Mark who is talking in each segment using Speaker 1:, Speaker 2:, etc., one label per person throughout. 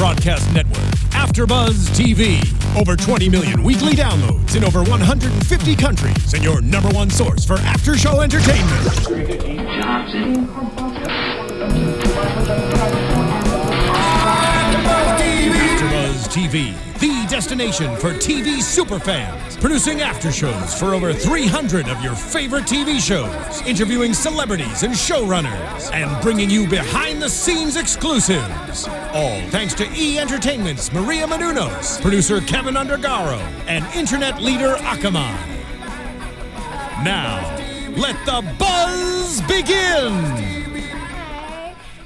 Speaker 1: broadcast network, AFTERBUZZ TV. Over 20 million weekly downloads in over 150 countries, and your number one source for after-show entertainment. AFTERBUZZ TV, the destination for TV superfans. Producing aftershows for over 300 of your favorite TV shows. Interviewing celebrities and showrunners. And bringing you behind-the-scenes exclusives. All thanks to E! Entertainment's Maria Menounos, producer Kevin Undergaro, and internet leader Akamai. Now, let the buzz begin!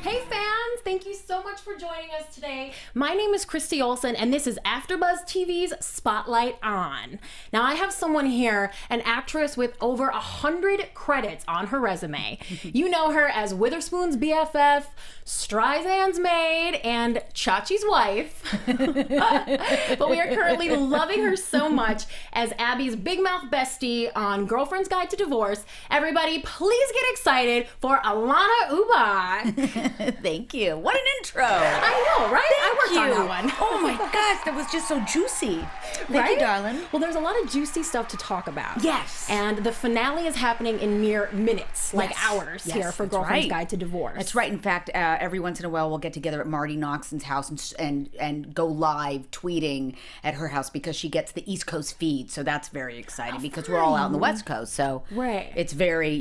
Speaker 2: Hey fans, thank you so much for joining us today. My name is Christy Olson, and this is AfterBuzz TV's Spotlight On. Now I have someone here, an actress with over 100 credits on her resume. You know her as Witherspoon's BFF, Streisand's maid, and Chachi's wife. But we are currently loving her so much as Abby's big mouth bestie on Girlfriend's Guide to Divorce. Everybody, please get excited for Alanna Ubach.
Speaker 3: Thank you. What an intro.
Speaker 2: I know, right? I worked on that one.
Speaker 3: Oh my gosh, that was just so juicy. Thank you, darling.
Speaker 2: Well, there's a lot of juicy stuff to talk about.
Speaker 3: Yes.
Speaker 2: And the finale is happening in mere minutes, like hours here for Girlfriend's Guide to Divorce.
Speaker 3: That's right. In fact, every once in a while we'll get together at Marty Noxon's house and go live tweeting at her house because she gets the East Coast feed. So that's very exciting because we're all out on the West Coast. So it's very,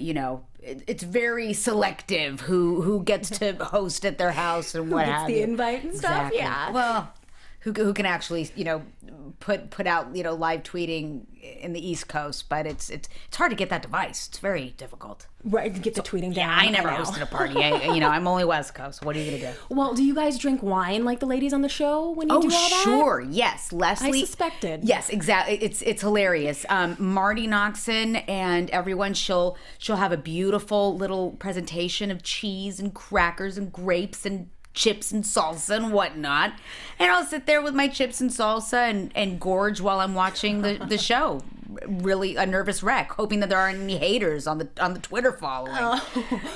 Speaker 3: it's very selective who gets to host at their house and what have you.
Speaker 2: Who gets the invite and stuff, yeah.
Speaker 3: Well, who can actually, put out, live tweeting in the East Coast, but it's hard to get that device. It's very difficult.
Speaker 2: Right, to get the tweeting down.
Speaker 3: Yeah, I never hosted a party. I'm only West Coast. What are you going to do?
Speaker 2: Well, do you guys drink wine like the ladies on the show when you do all that?
Speaker 3: Oh, sure. Yes. Leslie.
Speaker 2: I suspected.
Speaker 3: Yes, exactly. It's hilarious. Marty Noxon and everyone, she'll have a beautiful little presentation of cheese and crackers and grapes and chips and salsa and whatnot, and I'll sit there with my chips and salsa and gorge while I'm watching the show. Really a nervous wreck, hoping that there aren't any haters on the Twitter following.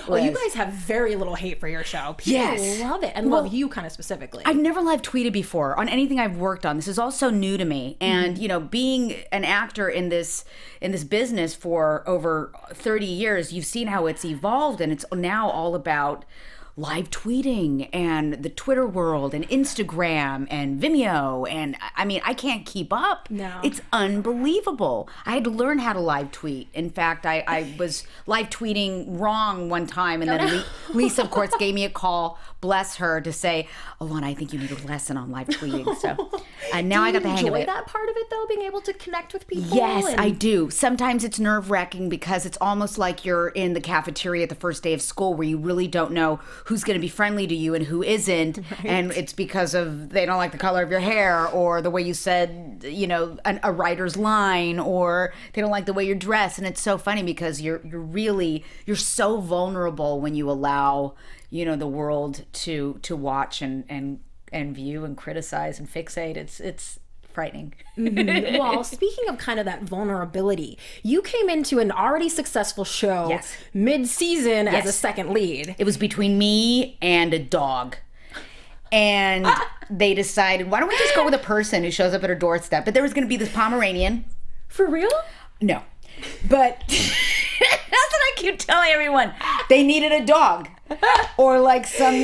Speaker 2: Well, you guys have very little hate for your show. People love it and love you kind of specifically.
Speaker 3: I've never live tweeted before on anything I've worked on. This is all so new to me, and being an actor in this business for over 30 years, you've seen how it's evolved, and it's now all about live tweeting and the Twitter world and Instagram and Vimeo, and I can't keep up.
Speaker 2: No.
Speaker 3: It's unbelievable. I had to learn how to live tweet. In fact, I was live tweeting wrong one time, and then Lisa, of course, gave me a call, bless her, to say, Alanna, I think you need a lesson on live tweeting. So and now I got the hang of it.
Speaker 2: Do you enjoy that part of it, though, being able to connect with people?
Speaker 3: Yes, I do. Sometimes it's nerve-wracking because it's almost like you're in the cafeteria at the first day of school where you really don't know who's going to be friendly to you and who isn't, and it's because of they don't like the color of your hair or the way you said, a writer's line, or they don't like the way you're dressed. And it's so funny because you're so vulnerable when you allow the world to watch and view and criticize and fixate. It's frightening.
Speaker 2: Well, speaking of kind of that vulnerability, you came into an already successful show mid-season as a second lead.
Speaker 3: It was between me and a dog. And they decided, why don't we just go with a person who shows up at her doorstep? But there was going to be this Pomeranian.
Speaker 2: For real?
Speaker 3: No. But that's what I keep telling everyone. They needed a dog. Or like some,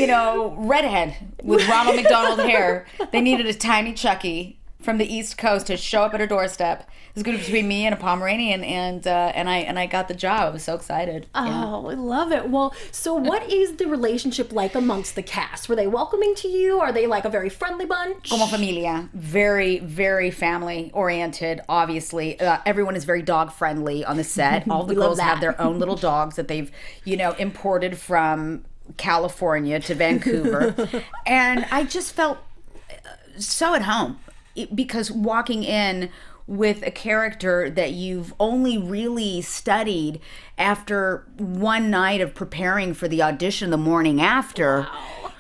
Speaker 3: redhead with Ronald McDonald hair. They needed a tiny Chucky from the East Coast to show up at her doorstep. It was going to be between me and a Pomeranian, and I got the job. I was so excited.
Speaker 2: Oh, I love it. Well, so what is the relationship like amongst the cast? Were they welcoming to you? Are they like a very friendly bunch?
Speaker 3: Como familia. Very, very family oriented, obviously. Everyone is very dog friendly on the set. All the girls have their own little dogs that they've, imported from California to Vancouver. And I just felt so at home. Because walking in with a character that you've only really studied after one night of preparing for the audition the morning after,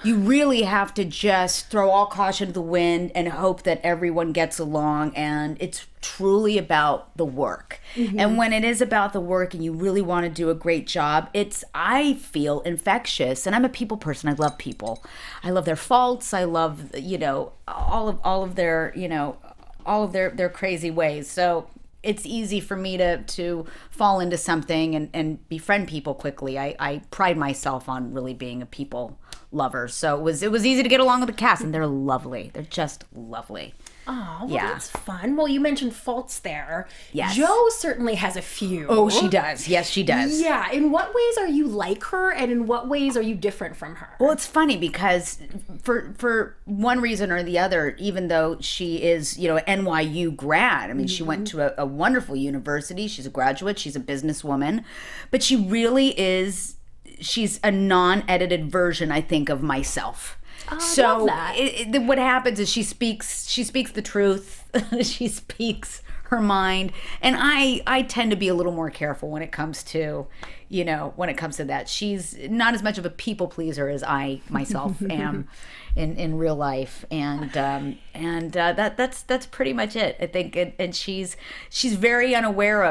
Speaker 3: you really have to just throw all caution to the wind and hope that everyone gets along, and it's truly about the work. And when it is about the work and you really want to do a great job, it's, I feel, infectious. And I'm a people person. I love people. I love their faults. I love, you know, all of their, you know, all of their crazy ways. So it's easy for me to fall into something and befriend people quickly. I pride myself on really being a people lover. So it was easy to get along with the cast, and they're lovely. They're just lovely.
Speaker 2: Oh, well,
Speaker 3: Yeah.
Speaker 2: that's fun. Well, you mentioned faults there.
Speaker 3: Yes.
Speaker 2: Jo certainly has a few.
Speaker 3: Oh, she does. Yes, she does.
Speaker 2: Yeah. In what ways are you like her, and in what ways are you different from her?
Speaker 3: Well, it's funny because for one reason or the other, even though she is, you know, an NYU grad, I mean, she went to a wonderful university. She's a graduate. She's a businesswoman. But she really is, she's a non-edited version, I think, of myself.
Speaker 2: Oh, I
Speaker 3: So
Speaker 2: love that.
Speaker 3: what happens is she speaks the truth. She speaks her mind, and I tend to be a little more careful when it comes to, you know, when it comes to that. She's not as much of a people pleaser as I myself am in real life, and that's pretty much it, I think. And she's very unaware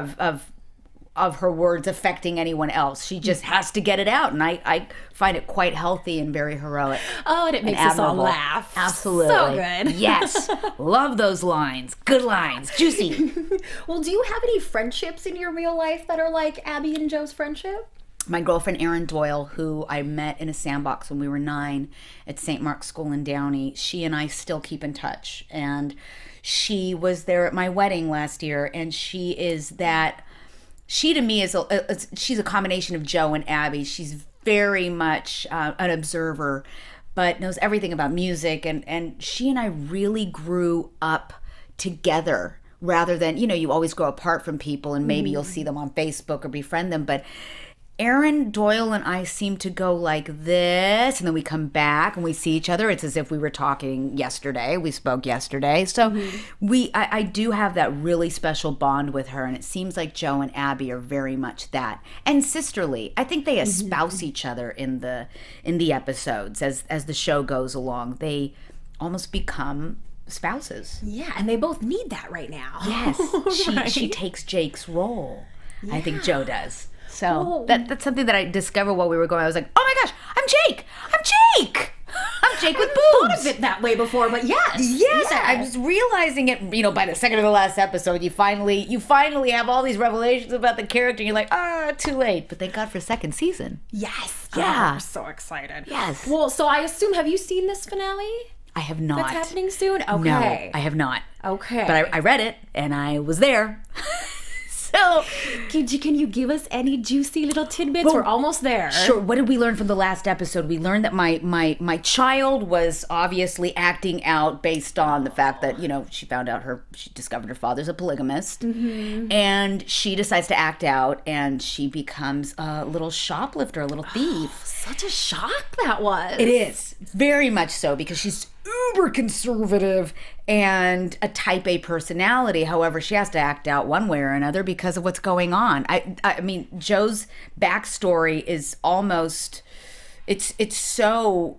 Speaker 3: of her words affecting anyone else. She just has to get it out, and I find it quite healthy and very heroic.
Speaker 2: Oh, and it makes us all laugh.
Speaker 3: Absolutely.
Speaker 2: So good.
Speaker 3: Yes. Love those lines. Good lines. Juicy.
Speaker 2: Well, do you have any friendships in your real life that are like Abby and Jo's friendship?
Speaker 3: My girlfriend Erin Doyle, who I met in a sandbox when we were 9 at St. Mark's School in Downey, she and I still keep in touch. And she was there at my wedding last year, and she to me is she's a combination of Jo and Abby. She's very much an observer, but knows everything about music. And she and I really grew up together rather than, you know, you always grow apart from people and maybe you'll see them on Facebook or befriend them. But Erin Doyle and I seem to go like this, and then we come back and we see each other. It's as if we were talking yesterday. We spoke yesterday. So I do have that really special bond with her, and it seems like Jo and Abby are very much that. And sisterly. I think they espouse each other in the episodes as the show goes along. They almost become spouses.
Speaker 2: Yeah, and they both need that right now.
Speaker 3: Yes.
Speaker 2: Right.
Speaker 3: She takes Jake's role. I think Jo does. So
Speaker 2: Oh.
Speaker 3: that's something that I discovered while we were going. I was like, oh my gosh, I'm Jake. I'm Jake. I'm Jake with
Speaker 2: Thought
Speaker 3: boobs.
Speaker 2: of it that way before, but yes.
Speaker 3: Yes,
Speaker 2: Yeah.
Speaker 3: I was realizing it, you know, by the second of the last episode, you finally have all these revelations about the character, and you're like, too late. But thank God for second season.
Speaker 2: Yes.
Speaker 3: Yeah.
Speaker 2: Oh, I'm so excited.
Speaker 3: Yes.
Speaker 2: Well, so I assume, have you seen this finale?
Speaker 3: I have not.
Speaker 2: That's happening soon? Okay.
Speaker 3: No, I have not.
Speaker 2: Okay.
Speaker 3: But I read it, and I was there. So,
Speaker 2: Can you give us any juicy little tidbits?
Speaker 3: Well,
Speaker 2: We're almost there.
Speaker 3: sure. What did we learn from the last episode? We learned that my child was obviously acting out based on the fact that, you know, she discovered her father's a polygamist, and she decides to act out, and she becomes a little shoplifter, a little thief.
Speaker 2: Such a shock that was.
Speaker 3: It is very much so, because she's uber conservative and a type A personality. However, she has to act out one way or another because of what's going on. I mean, Jo's backstory is almost, it's so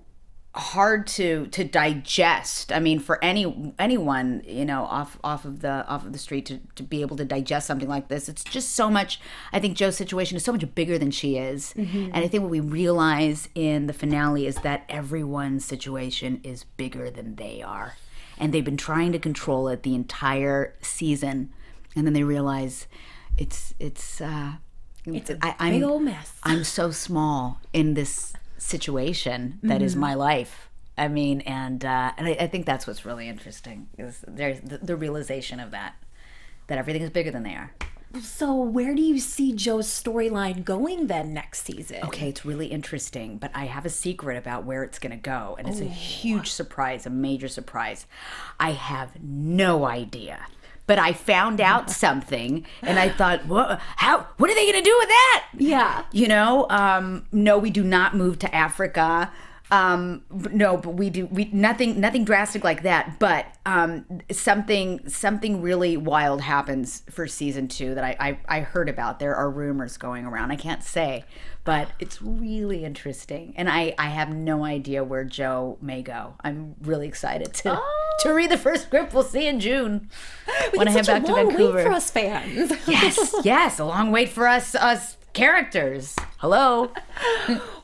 Speaker 3: hard to digest. I mean, for anyone, you know, off of the street to be able to digest something like this, it's just so much. I think Jo's situation is so much bigger than she is, and I think what we realize in the finale is that everyone's situation is bigger than they are, and they've been trying to control it the entire season, and then they realize it's
Speaker 2: a big old mess.
Speaker 3: I'm so small in this situation that is my life. I mean, and I think that's what's really interesting, is there's the realization of that everything is bigger than they are.
Speaker 2: So where do you see Jo's storyline going then next season?
Speaker 3: Okay, it's really interesting, but I have a secret about where it's going to go, and it's a huge surprise, a major surprise. I have no idea. But I found out something, and I thought, what are they going to do with that?
Speaker 2: Yeah.
Speaker 3: You know, no, we do not move to Africa. No, but we nothing drastic like that. But something really wild happens for season 2 that I heard about. There are rumors going around. I can't say, but it's really interesting, and I have no idea where Joe may go. I'm really excited to read the first script. We'll see in June when I head back to Vancouver.
Speaker 2: Wait for us fans.
Speaker 3: Yes, a long wait for us characters. Hello.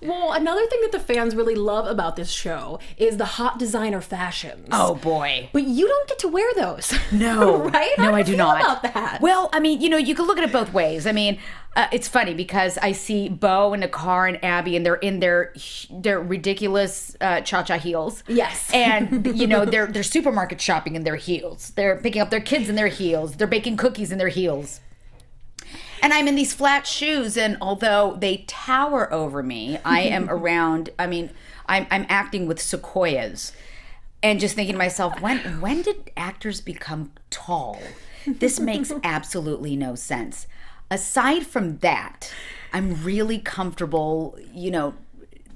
Speaker 2: Well, another thing that the fans really love about this show is the hot designer fashions.
Speaker 3: Oh boy.
Speaker 2: But you don't get to wear those.
Speaker 3: No.
Speaker 2: Right?
Speaker 3: No, I do not.
Speaker 2: About that?
Speaker 3: Well, I mean, you can look at it both ways. I mean, it's funny because I see Bo and Nakar and Abby, and they're in their ridiculous cha-cha heels.
Speaker 2: Yes.
Speaker 3: And they're supermarket shopping in their heels. They're picking up their kids in their heels. They're baking cookies in their heels. And I'm in these flat shoes, and although they tower over me, I am around, I mean, I'm acting with sequoias. And just thinking to myself, when did actors become tall? This makes absolutely no sense. Aside from that, I'm really comfortable,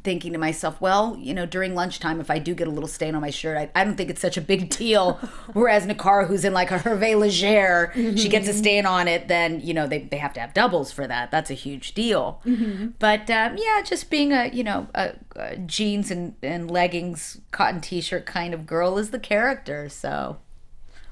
Speaker 3: thinking to myself, well, during lunchtime, if I do get a little stain on my shirt, I don't think it's such a big deal. Whereas Nakar, who's in like a Hervé Leger, she gets a stain on it, then, they have to have doubles for that. That's a huge deal. But just being a jeans and leggings, cotton t-shirt kind of girl is the character. So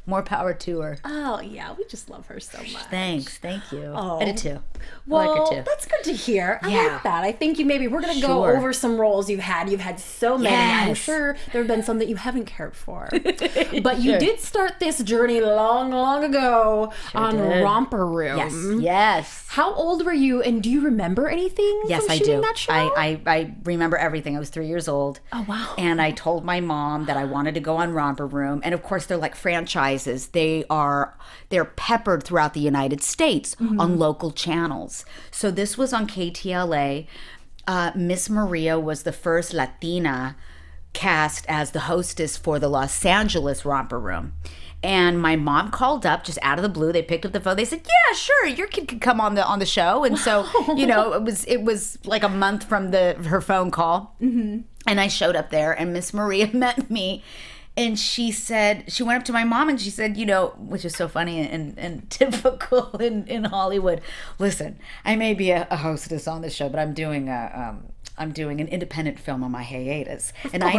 Speaker 3: more power to her.
Speaker 2: Oh, yeah. We just love her so much.
Speaker 3: Thanks. Thank you.
Speaker 2: Oh.
Speaker 3: I did too.
Speaker 2: Well,
Speaker 3: I like her too.
Speaker 2: that's good to hear. I
Speaker 3: Yeah.
Speaker 2: like that. I think we're going to go
Speaker 3: Sure.
Speaker 2: over some roles you've had. You've had so many. I'm
Speaker 3: Yes.
Speaker 2: sure there have been some that you haven't cared for. But you did start this journey long, long ago on
Speaker 3: did.
Speaker 2: Romper Room.
Speaker 3: Yes.
Speaker 2: How old were you, and do you remember anything
Speaker 3: Yes,
Speaker 2: from
Speaker 3: I
Speaker 2: shooting
Speaker 3: do.
Speaker 2: that show?
Speaker 3: I remember everything. I was 3 years old.
Speaker 2: Oh, wow.
Speaker 3: And I told my mom that I wanted to go on Romper Room. And of course, they're like franchises. They're peppered throughout the United States on local channels. So this was on KTLA. Miss Maria was the first Latina cast as the hostess for the Los Angeles Romper Room. And my mom called up just out of the blue. They picked up the phone. They said, "Yeah, sure, your kid could come on the show." And so, it was like a month from her phone call. And I showed up there, and Miss Maria met me. And she went up to my mom and she said, which is so funny and typical in Hollywood. Listen, I may be a hostess on this show, but I'm doing an independent film on my hiatus, and I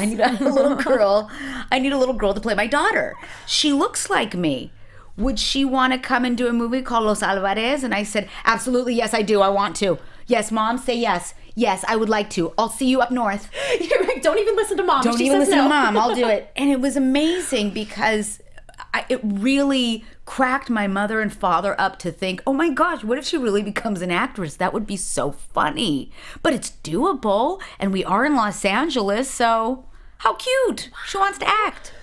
Speaker 3: need a little girl. I need a little girl to play my daughter. She looks like me. Would she want to come and do a movie called Los Alvarez? And I said, absolutely, yes, I do. I want to. Yes, Mom, say yes. Yes, I would like to. I'll see you up north.
Speaker 2: You're like, don't even listen to Mom.
Speaker 3: Don't
Speaker 2: She
Speaker 3: even
Speaker 2: says
Speaker 3: listen
Speaker 2: no.
Speaker 3: to Mom. I'll do it. And it was amazing because it really cracked my mother and father up to think, oh my gosh, what if she really becomes an actress? That would be so funny. But it's doable, and we are in Los Angeles, so how cute. She wants to act.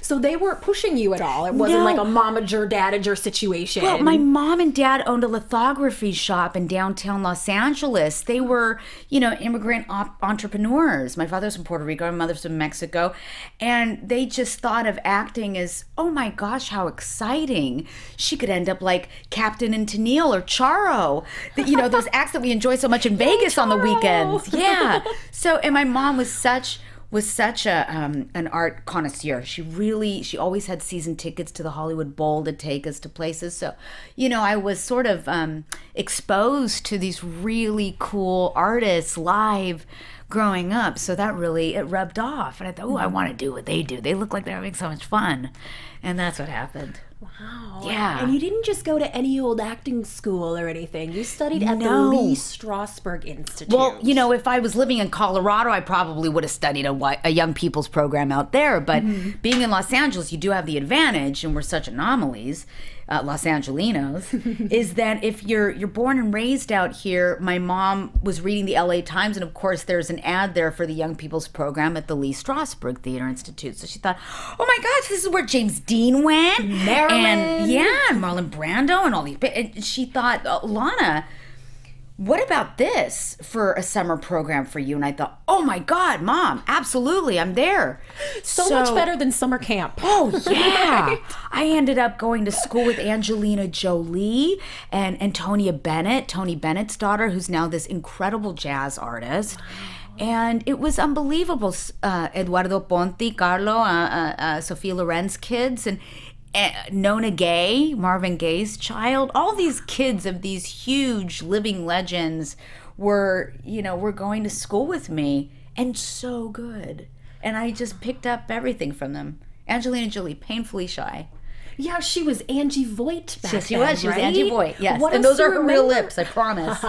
Speaker 2: So they weren't pushing you at all. It wasn't
Speaker 3: No.
Speaker 2: like a momager, dadager situation.
Speaker 3: Well, my mom and dad owned a lithography shop in downtown Los Angeles. They were, immigrant entrepreneurs. My father's from Puerto Rico, my mother's from Mexico. And they just thought of acting as, oh my gosh, how exciting. She could end up like Captain and Tennille or Charo. Those acts that we enjoy so much in Vegas on the weekends. Yeah. So, and my mom was such an art connoisseur. She always had season tickets to the Hollywood Bowl to take us to places. So, I was sort of exposed to these really cool artists live growing up. So that really, it rubbed off. And I thought, I want to do what they do. They look like they're having so much fun. And that's what happened.
Speaker 2: Wow.
Speaker 3: Yeah.
Speaker 2: And you didn't just go to any old acting school or anything. You studied at the
Speaker 3: No.
Speaker 2: Lee Strasberg Institute.
Speaker 3: Well, if I was living in Colorado, I probably would have studied a young people's program out there. But being in Los Angeles, you do have the advantage, and we're such anomalies, Los Angelinos, is that if you're born and raised out here, my mom was reading the LA Times, and of course there's an ad there for the young people's program at the Lee Strasberg Theater Institute. So she thought, oh my gosh, this is where James Dean went.
Speaker 2: Marilyn.
Speaker 3: And Marlon Brando and all these. And she thought, Lana, what about this for a summer program for you? And I thought, oh my God, Mom, absolutely, I'm there.
Speaker 2: so much better than summer camp.
Speaker 3: Oh, yeah. Right? I ended up going to school with Angelina Jolie and Tony Bennett's daughter, who's now this incredible jazz artist. Wow. And it was unbelievable. Eduardo Ponti, Carlo, Sophia Loren's kids, and Nona Gay, Marvin Gaye's child. All these kids of these huge living legends were going to school with me, and so good. And I just picked up everything from them. Angelina Jolie, painfully shy.
Speaker 2: Yeah, she was Angie Voight back then,
Speaker 3: Yes, she was. She was
Speaker 2: right?
Speaker 3: Angie Voight, yes.
Speaker 2: What
Speaker 3: And
Speaker 2: else
Speaker 3: those
Speaker 2: do
Speaker 3: are
Speaker 2: you
Speaker 3: her real
Speaker 2: remember?
Speaker 3: lips, I promise.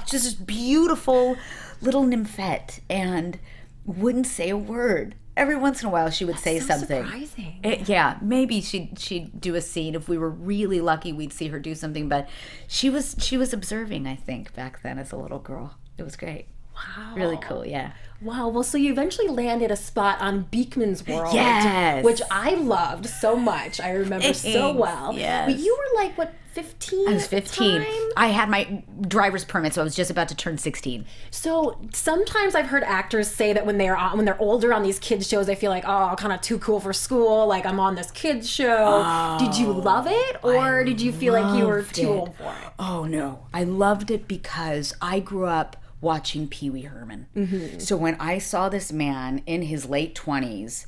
Speaker 3: Just this beautiful little nymphette, and wouldn't say a word. Every once in a while, she would say
Speaker 2: so
Speaker 3: something.
Speaker 2: surprising.
Speaker 3: Yeah, maybe she'd do a scene. If we were really lucky, we'd see her do something. But she was observing, I think, back then as a little girl. It was great.
Speaker 2: Wow.
Speaker 3: Really cool, yeah.
Speaker 2: Wow. Well, so you eventually landed a spot on Beekman's World.
Speaker 3: Yes.
Speaker 2: Which I loved so much. I remember so well.
Speaker 3: Yes.
Speaker 2: But you were like, what, 15
Speaker 3: I was 15.
Speaker 2: at the time?
Speaker 3: I had my driver's permit, so I was just about to turn 16.
Speaker 2: So sometimes I've heard actors say that when they're older on these kids shows, they feel like, oh, kind of too cool for school. Like, I'm on this kids show. Did you love it, or did you feel like you were too old for it?
Speaker 3: Oh no, I loved it because I grew up watching Pee Wee Herman. Mm-hmm. So when I saw this man in his late 20s,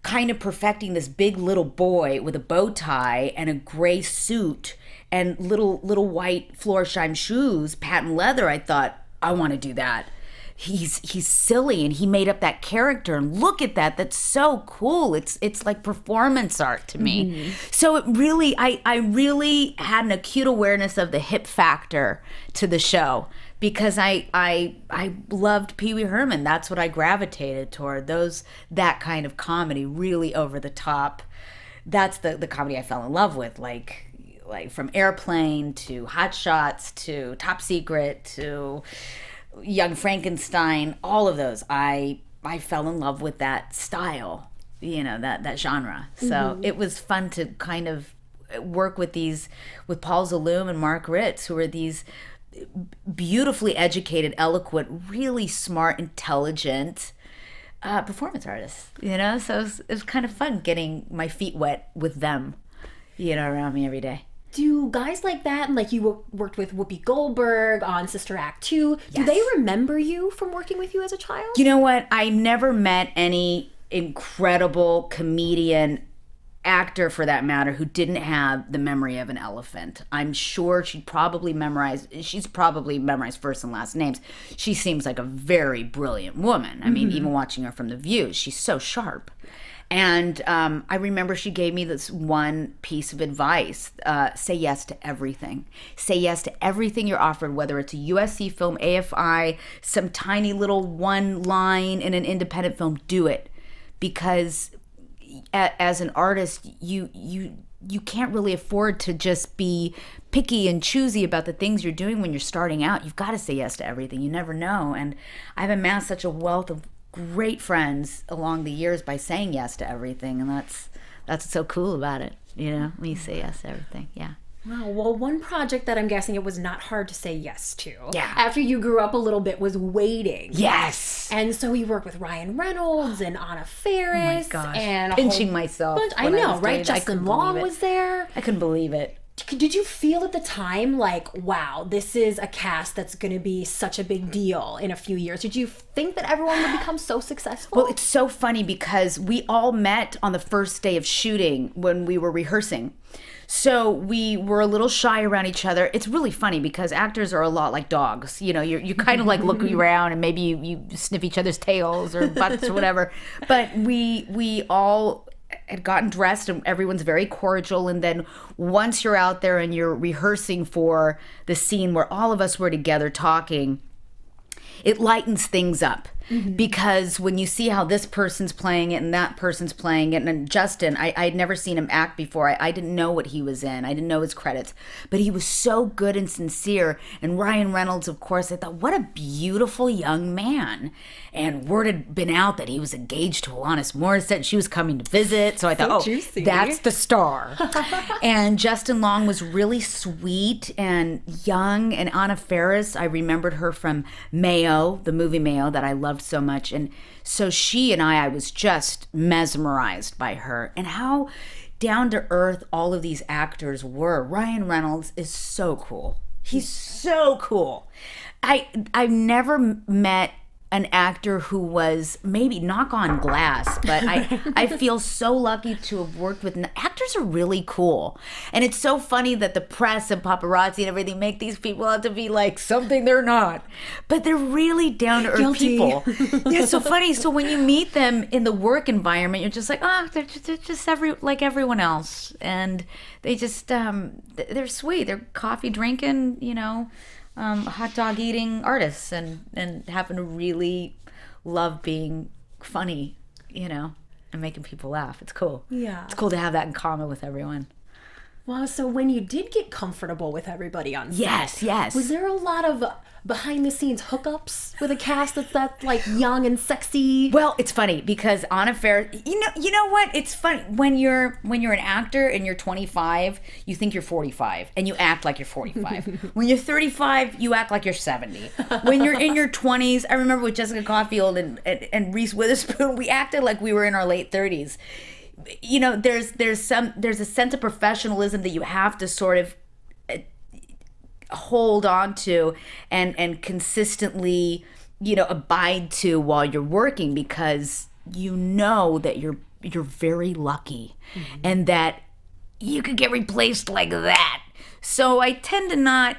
Speaker 3: kind of perfecting this big little boy with a bow tie and a gray suit and little white Florsheim shoes, patent leather, I thought, I want to do that. He's silly, and he made up that character, and look at that. That's so cool. It's like performance art to me. Mm-hmm. So it really, I really had an acute awareness of the hip factor to the show, because I loved Pee Wee Herman. That's what I gravitated toward. That kind of comedy, really over the top. That's the comedy I fell in love with, like from Airplane to Hot Shots to Top Secret to Young Frankenstein. All of those, I fell in love with that style, that genre. So it was fun to kind of work with Paul Zaloom and Mark Ritz, who are these beautifully educated, eloquent, really smart, intelligent performance artists. So it was kind of fun getting my feet wet with them, around me every day.
Speaker 2: Do guys like that, and like you worked with Whoopi Goldberg on Sister Act 2,
Speaker 3: Yes.
Speaker 2: do they remember you from working with you as a child?
Speaker 3: You know what? I never met any incredible comedian, actor for that matter, who didn't have the memory of an elephant. I'm sure she's probably memorized first and last names. She seems like a very brilliant woman. I mean, even watching her from The View, she's so sharp. And I remember she gave me this one piece of advice: say yes to everything. Say yes to everything you're offered, whether it's a USC film, AFI, some tiny little one line in an independent film. Do it, because as an artist, you can't really afford to just be picky and choosy about the things you're doing when you're starting out. You've got to say yes to everything. You never know. And I've amassed such a wealth of great friends along the years by saying yes to everything, and that's what's so cool about it, when you say yes to everything. Yeah.
Speaker 2: Wow. Well, one project that I'm guessing it was not hard to say yes to,
Speaker 3: Yeah.
Speaker 2: after you grew up a little bit, was Waiting.
Speaker 3: Yes.
Speaker 2: And so you worked with Ryan Reynolds and Anna Faris.
Speaker 3: Oh my gosh.
Speaker 2: And a
Speaker 3: Pinching
Speaker 2: whole
Speaker 3: myself
Speaker 2: bunch. I
Speaker 3: when I
Speaker 2: know,
Speaker 3: was
Speaker 2: right?
Speaker 3: doing it. I
Speaker 2: Justin
Speaker 3: couldn't
Speaker 2: Long
Speaker 3: believe it.
Speaker 2: was there.
Speaker 3: I couldn't believe it.
Speaker 2: Did you feel at the time like, wow, this is a cast that's going to be such a big deal in a few years? Did you think that everyone would become so successful?
Speaker 3: Well, it's so funny because we all met on the first day of shooting when we were rehearsing. So we were a little shy around each other. It's really funny because actors are a lot like dogs. You kind of like look around and maybe you sniff each other's tails or butts or whatever. But we all had gotten dressed and everyone's very cordial, and then once you're out there and you're rehearsing for the scene where all of us were together talking, it lightens things up. Because when you see how this person's playing it and that person's playing it, and Justin, I'd never seen him act before. I didn't know what he was in. I didn't know his credits. But he was so good and sincere. And Ryan Reynolds, of course, I thought, what a beautiful young man. And word had been out that he was engaged to Alanis Morissette. She was coming to visit. So I thought,
Speaker 2: juicy.
Speaker 3: That's the star. And Justin Long was really sweet and young. And Anna Faris, I remembered her from Mayo, the movie Mayo, that I loved so much. And so she and I was just mesmerized by her and how down to earth all of these actors were. Ryan Reynolds is so cool. He's so cool. I've never met an actor who was maybe knock on glass, but I feel so lucky to have worked with actors are really cool. And it's so funny that the press and paparazzi and everything make these people out to be like something they're not. But they're really down to earth people. It's so funny. So when you meet them in the work environment, you're just like, oh, they're just like everyone else. And they just they're sweet. They're coffee drinking, hot dog eating artists and happen to really love being funny, and making people laugh. It's cool.
Speaker 2: Yeah.
Speaker 3: It's cool to have that in common with everyone.
Speaker 2: Wow, so when you did get comfortable with everybody on set,
Speaker 3: yes.
Speaker 2: was there a lot of behind the scenes hookups with a cast that's like young and sexy?
Speaker 3: Well, it's funny because on a fair, you know what? It's funny when you're an actor and you're 25, you think you're 45 and you act like you're 45. When you're 35, you act like you're 70. When you're in your 20s, I remember with Jessica Caulfield and Reese Witherspoon, we acted like we were in our late 30s. There's a sense of professionalism that you have to sort of hold on to and consistently, abide to while you're working, because that you're very lucky and that you could get replaced like that. So I tend to not,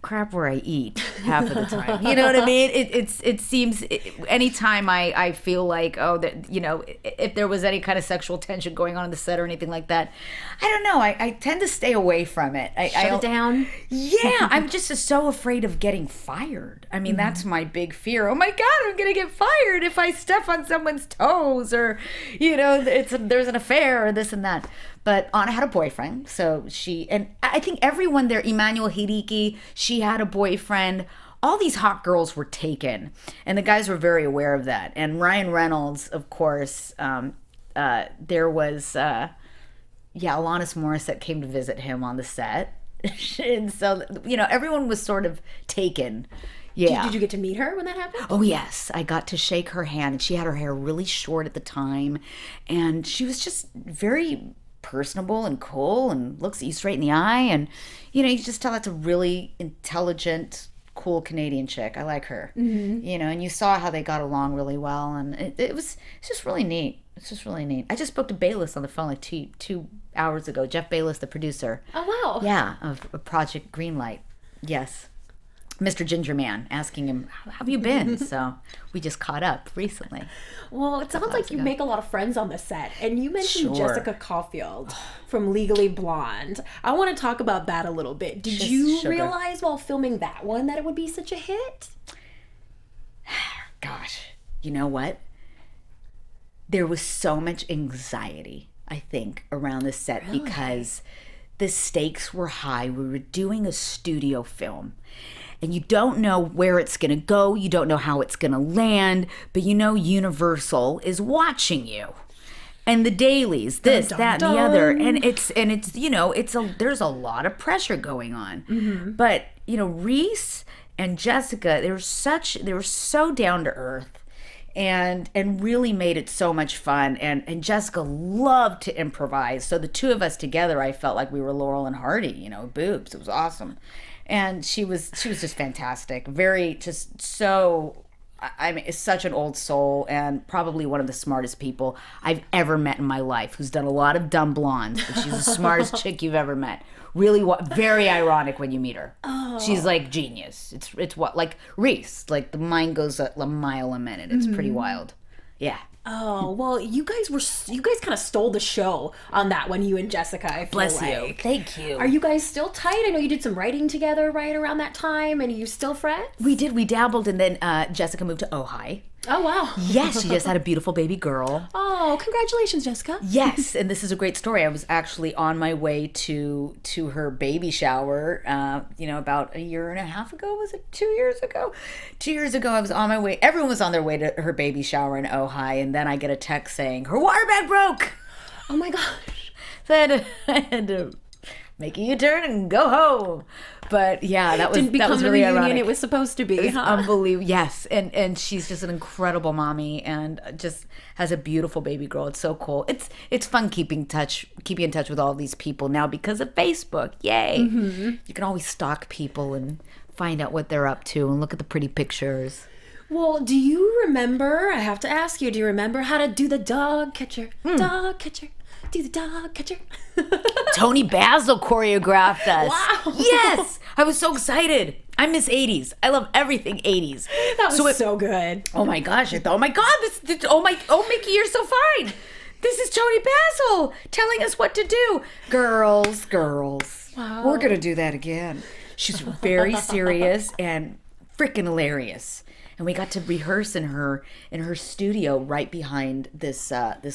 Speaker 3: crap where I eat half of the time. You know what I mean? It seems anytime I feel like, if there was any kind of sexual tension going on the set or anything like that, I don't know. I tend to stay away from it.
Speaker 2: Shut it down.
Speaker 3: Yeah, I'm just so afraid of getting fired. I mean, that's my big fear. Oh my God, I'm gonna get fired if I step on someone's toes, or there's an affair or this and that. But Anna had a boyfriend, so and I think everyone there, Emmanuel Hideki, she had a boyfriend. All these hot girls were taken, and the guys were very aware of that. And Ryan Reynolds, of course, there was, Alanis Morissette came to visit him on the set. And so, everyone was sort of taken. Yeah.
Speaker 2: Did you get to meet her when that happened?
Speaker 3: Oh, yes. I got to shake her hand, and she had her hair really short at the time, and she was just very personable and cool and looks at you straight in the eye, and you just tell that's a really intelligent, cool Canadian chick. I like her. And you saw how they got along really well, and it's just really neat. I just spoke to Bayless on the phone like 2 hours ago. Jeff Bayless, the producer.
Speaker 2: Oh wow.
Speaker 3: Yeah, of Project Greenlight. Yes. Mr. Ginger Man, asking him, how have you been? So we just caught up recently.
Speaker 2: Well, it sounds like you make a lot of friends on the set. And you mentioned
Speaker 3: Sure.
Speaker 2: Jessica Caulfield from Legally Blonde. I want to talk about that a little bit. Did you realize while filming that one that it would be such a hit?
Speaker 3: Gosh, you know what? There was so much anxiety, I think, around the set. Really? Because the stakes were high. We were doing a studio film. And you don't know where it's going to go. You don't know how it's going to land. But Universal is watching you. And the dailies, this, dun, dun, that, and the other. And there's a lot of pressure going on. Mm-hmm. But, Reese and Jessica, they were so down to earth. And really made it so much fun. And Jessica loved to improvise. So the two of us together, I felt like we were Laurel and Hardy, boobs. It was awesome. And she was just fantastic. Very, just so, is such an old soul, and probably one of the smartest people I've ever met in my life, who's done a lot of dumb blondes, but she's the smartest chick you've ever met. Really, very ironic when you meet her. Oh. She's like genius. It's like Reese, like the mind goes a mile a minute. It's pretty wild. Yeah.
Speaker 2: Oh, well, you guys kind of stole the show on that one, you and Jessica, I feel
Speaker 3: Bless
Speaker 2: like.
Speaker 3: you. Thank you.
Speaker 2: Are you guys still tight? I know you did some writing together right around that time, and are you still friends?
Speaker 3: We did. We dabbled, and then Jessica moved to Ojai.
Speaker 2: Oh, wow.
Speaker 3: Yes, she just had a beautiful baby girl.
Speaker 2: Oh, congratulations, Jessica.
Speaker 3: Yes, and this is a great story. I was actually on my way to her baby shower, about a year and a half ago. Was it 2 years ago? 2 years ago, I was on my way. Everyone was on their way to her baby shower in Ojai, and then I get a text saying, her water bag broke.
Speaker 2: Oh, my gosh.
Speaker 3: So I had to make a U-turn and go home. But yeah, that was really ironic. Didn't become the reunion
Speaker 2: it was supposed to be.
Speaker 3: It's unbelievable. Yes, and she's just an incredible mommy, and just has a beautiful baby girl. It's so cool. It's fun keeping in touch with all these people now because of Facebook. Yay! Mm-hmm. You can always stalk people and find out what they're up to and look at the pretty pictures.
Speaker 2: Well, do you remember, I have to ask you, do you remember how to do the dog catcher? Dog catcher, do the dog catcher.
Speaker 3: Tony Basil choreographed us.
Speaker 2: Wow.
Speaker 3: Yes. I was so excited. I miss 80s. I love everything 80s.
Speaker 2: That was so good.
Speaker 3: Oh my gosh. I thought, oh my God, oh Mickey, you're so fine. This is Tony Basil telling us what to do. Girls.
Speaker 2: Wow.
Speaker 3: We're going to do that again. She's very serious and freaking hilarious. And we got to rehearse in her studio right behind this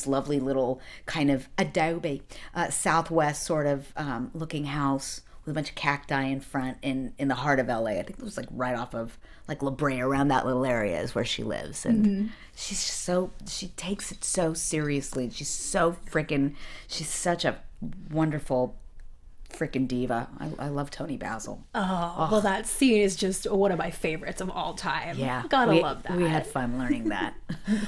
Speaker 3: lovely little kind of adobe Southwest sort of looking house with a bunch of cacti in front in the heart of LA. I think it was like right off of like La Brea, around that little area is where she lives. And she's just she takes it so seriously. She's such a wonderful freaking diva. I love Tony Basil.
Speaker 2: Oh, well, that scene is just one of my favorites of all time.
Speaker 3: Yeah,
Speaker 2: gotta love that.
Speaker 3: We had fun learning that.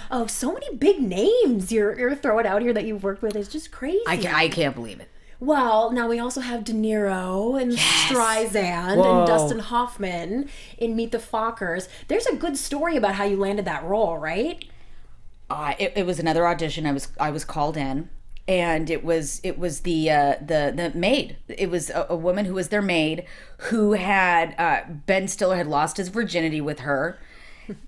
Speaker 2: Oh, so many big names you're throwing out here that you've worked with. It's just crazy.
Speaker 3: I can't believe it.
Speaker 2: Well, now we also have De Niro and Streisand and Dustin Hoffman in Meet the Fockers. There's a good story about how you landed that role, right?
Speaker 3: It was another audition. I was called in. And it was the maid. It was a woman who was their maid, who had Ben Stiller had lost his virginity with her,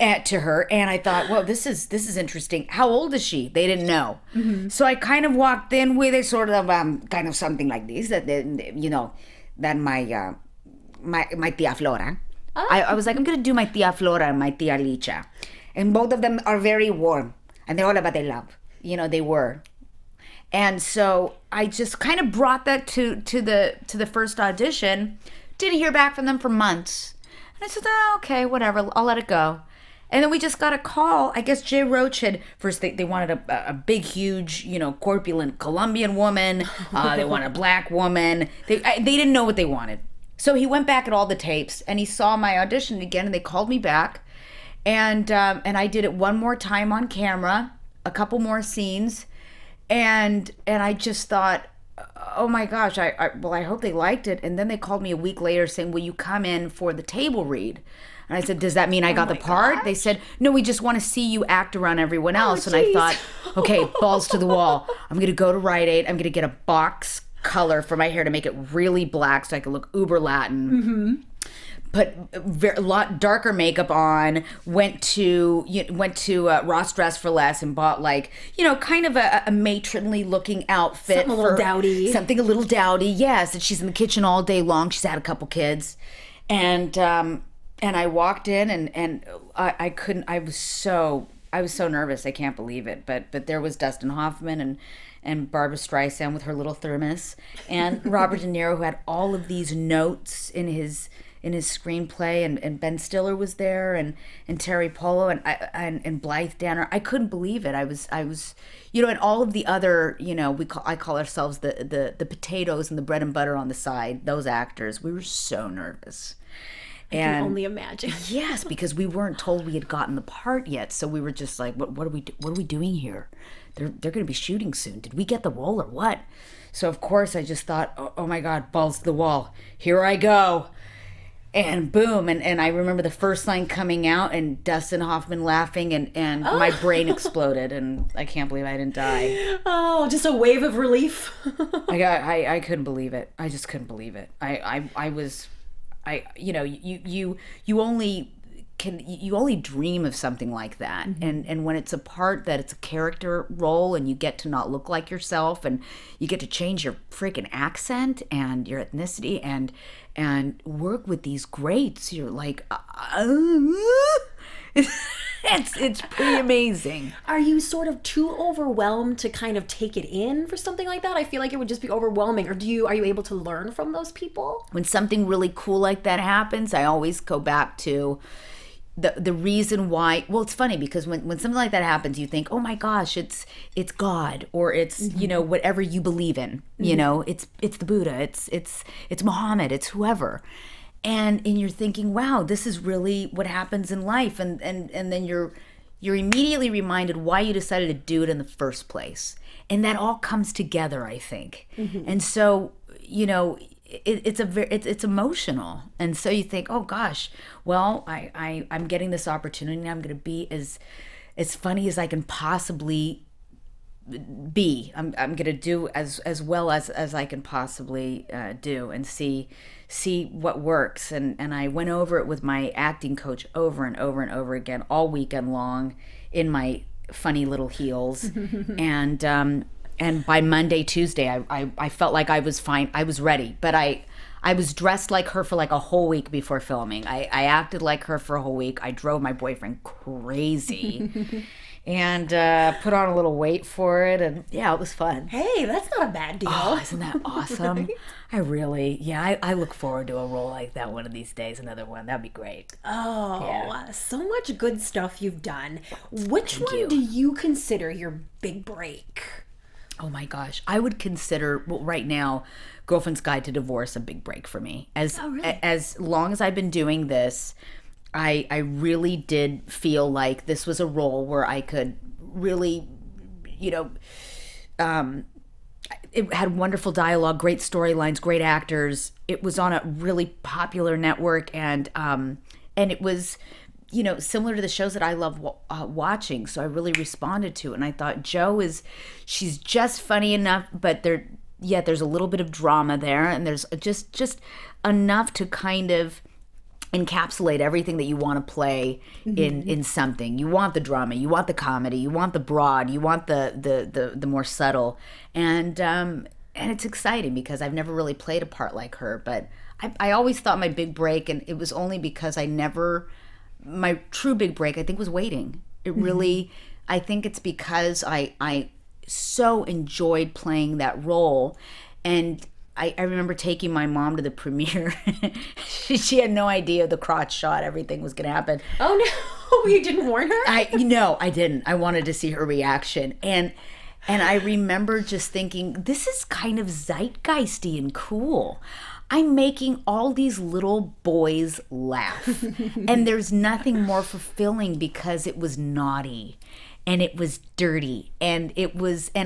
Speaker 3: to her. And I thought, well, this is interesting. How old is she? They didn't know. So I kind of walked in with a sort of kind of something like this, that my tia Flora. I was like, I'm gonna do my tia Flora and my tia Licha, and both of them are very warm, and they're all about their love. They were. And so I just kind of brought that to the first audition. Didn't hear back from them for months. And I said, okay, whatever, I'll let it go. And then we just got a call. I guess Jay Roach had, first they wanted a big, huge, corpulent Colombian woman. They wanted a black woman. They didn't know what they wanted. So he went back at all the tapes and he saw my audition again, and they called me back. And I did it one more time on camera, a couple more scenes. And I just thought, oh my gosh, I hope they liked it. And then they called me a week later saying, will you come in for the table read? And I said, does that mean I got the part? Gosh. They said, no, we just want to see you act around everyone else. And I thought, okay, balls to the wall. I'm going to go to Rite Aid. I'm going to get a box color for my hair to make it really black so I can look uber Latin. Put a lot darker makeup on, went to Ross Dress for Less and bought kind of a matronly looking outfit.
Speaker 2: Something a little dowdy.
Speaker 3: Yes. And she's in the kitchen all day long. She's had a couple kids. And I walked in and I couldn't, I was so nervous. I can't believe it. But there was Dustin Hoffman and Barbra Streisand with her little thermos, and Robert De Niro, who had all of these notes in his screenplay, and Ben Stiller was there, and Terry Polo and Blythe Danner. I couldn't believe it. I was and all of the other, I call ourselves the potatoes and the bread and butter on the side. Those actors, we were so nervous.
Speaker 2: I can only imagine.
Speaker 3: Yes, because we weren't told we had gotten the part yet, so we were just like, what are we doing here? They're going to be shooting soon. Did we get the role or what? So of course I just thought, oh my God, balls to the wall. Here I go. And boom, and I remember the first line coming out and Dustin Hoffman laughing, and my brain exploded, and I can't believe I didn't die.
Speaker 2: Oh, just a wave of relief.
Speaker 3: I couldn't believe it. I just couldn't believe it. You only dream of something like that, and when it's a part that it's a character role, and you get to not look like yourself, and you get to change your freaking accent and your ethnicity and work with these greats, you're like, it's pretty amazing.
Speaker 2: Are you sort of too overwhelmed to kind of take it in for something like that? I feel like it would just be overwhelming. Or are you able to learn from those people?
Speaker 3: When something really cool like that happens, I always go back to the reason why. Well, it's funny because when something like that happens, you think, oh my gosh, it's God, or it's whatever you believe in. It's the Buddha, it's Muhammad, it's whoever. And you're thinking, wow, this is really what happens in life, and then you're immediately reminded why you decided to do it in the first place, and that all comes together, I think. And so it's emotional, and so you think, oh gosh, well, I'm getting this opportunity, and I'm going to be as funny as I can possibly be. I'm going to do as well as I can possibly do, and see what works. And I went over it with my acting coach over and over and over again all weekend long in my funny little heels, and by Monday, Tuesday, I felt like I was fine. I was ready, but I was dressed like her for like a whole week before filming. I acted like her for a whole week. I drove my boyfriend crazy. And put on a little weight for it, and yeah, it was fun.
Speaker 2: Hey, that's not a bad deal.
Speaker 3: Oh, isn't that awesome?
Speaker 2: Right?
Speaker 3: I look forward to a role like that one of these days, another one. That'd be great.
Speaker 2: Oh,
Speaker 3: Yeah.
Speaker 2: So much good stuff you've done. Which
Speaker 3: Thank
Speaker 2: one
Speaker 3: you.
Speaker 2: do you consider your big break?
Speaker 3: Oh my gosh, I would consider, well, right now, Girlfriend's Guide to Divorce a big break for me. As long as I've been doing this, I really did feel like this was a role where I could really, it had wonderful dialogue, great storylines, great actors. It was on a really popular network, and it was, similar to the shows that I love watching. So I really responded to it, and I thought she's just funny enough, but there's a little bit of drama there, and there's just enough to kind of encapsulate everything that you want to play in something. You want the drama, you want the comedy, you want the broad, you want the more subtle, and it's exciting because I've never really played a part like her. But I always thought my big break, and it was only because my true big break, I think, was Waiting. It really, I think it's because I so enjoyed playing that role. And I remember taking my mom to the premiere. She had no idea the crotch shot, everything was going to happen.
Speaker 2: Oh no, you didn't warn her?
Speaker 3: No, I didn't. I wanted to see her reaction. And I remember just thinking, this is kind of zeitgeisty and cool. I'm making all these little boys laugh. And there's nothing more fulfilling because it was naughty and it was dirty and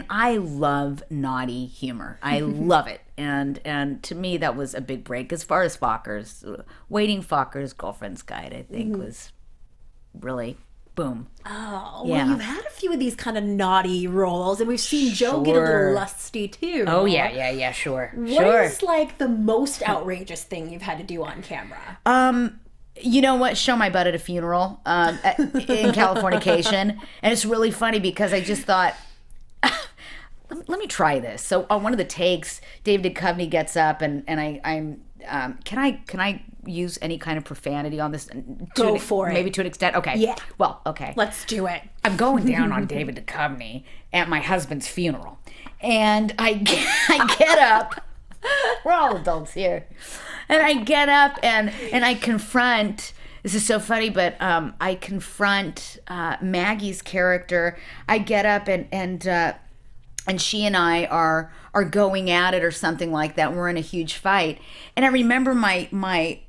Speaker 3: I love naughty humor. I love it. And to me, that was a big break. As far as Fockers, Waiting, Fockers, Girlfriend's Guide, I think was really boom.
Speaker 2: Oh,
Speaker 3: Yeah.
Speaker 2: well, you've had a few of these kind of naughty roles, and we've seen Joe get a
Speaker 3: Sure.
Speaker 2: little lusty too.
Speaker 3: Oh, yeah, sure.
Speaker 2: What is like the most outrageous thing you've had to do on camera?
Speaker 3: You know what? Show my butt at a funeral in Californication. And it's really funny because I just thought, let me try this. So on one of the takes, David Duchovny gets up and I'm can I use any kind of profanity on this?
Speaker 2: Go for it.
Speaker 3: Maybe to an extent. Okay.
Speaker 2: Yeah.
Speaker 3: Well, okay.
Speaker 2: Let's do it.
Speaker 3: I'm going down on David Duchovny at my husband's funeral, and I get up. We're all adults here, and I get up and I confront. This is so funny, but I confront Maggie's character. I get up and she and I are going at it or something like that. We're in a huge fight. And I remember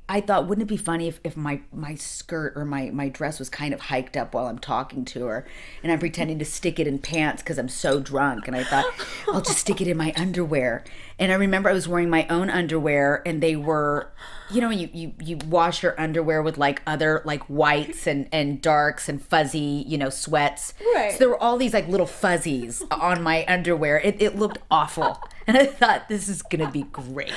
Speaker 3: I thought, wouldn't it be funny if my skirt or my dress was kind of hiked up while I'm talking to her, and I'm pretending to stick it in pants because I'm so drunk. And I thought, I'll just stick it in my underwear. And I remember I was wearing my own underwear, and they were, you wash your underwear with like other like whites and darks and fuzzy, sweats.
Speaker 2: Right.
Speaker 3: So there were all these like little fuzzies on my underwear. It looked awful. And I thought, this is going to be great.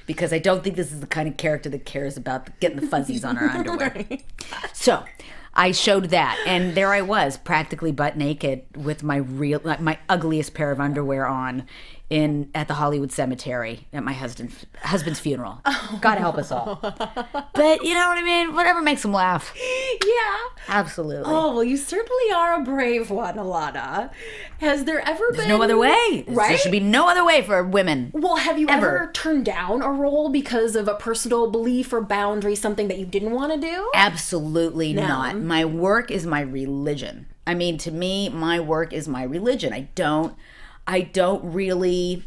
Speaker 3: Because I don't think this is the kind of character that cares about getting the fuzzies on our underwear. Right. So I showed that, and there I was, practically butt naked with my ugliest pair of underwear on at the Hollywood Cemetery at my husband's funeral. Oh. God help us all. But you know what I mean? Whatever makes them laugh.
Speaker 2: Yeah.
Speaker 3: Absolutely.
Speaker 2: Oh, well, you certainly are a brave one, Alanna. Has there ever
Speaker 3: There's
Speaker 2: been...
Speaker 3: no other way.
Speaker 2: Right?
Speaker 3: There should be no other way for women.
Speaker 2: Well, have you ever turned down a role because of a personal belief or boundary, something that you didn't want to do?
Speaker 3: Absolutely not. My work is my religion. I mean, to me, my work is my religion. I don't really,